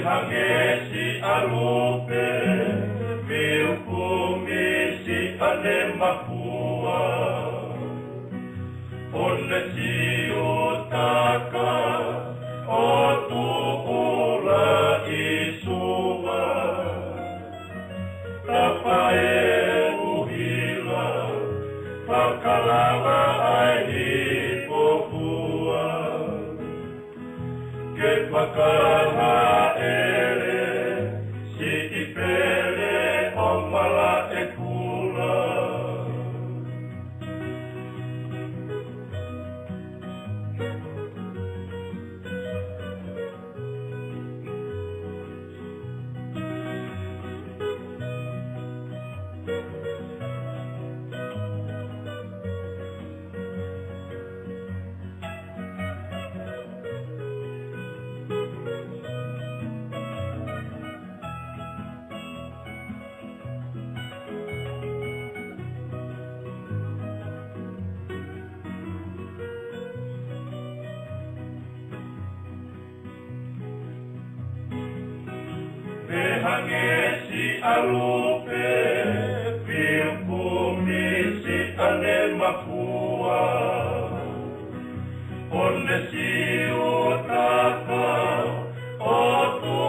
hangesi alupe, viukumisi ane makua. Onne siutaka, otu ula isua. Tapae uhila, pakalala aihi popua. Ke pakala ele, si ipele omala ekula. Hangesi alupe, viukumisi ane makua. Onne siutaka, otu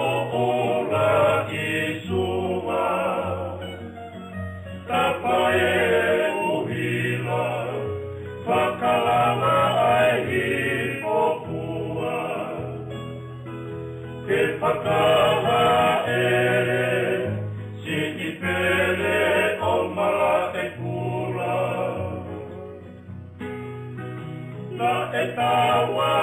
ula isua. Tapae uhila, pakalala aihi popua. Ke pakala si ipele omala ekula. Na etawa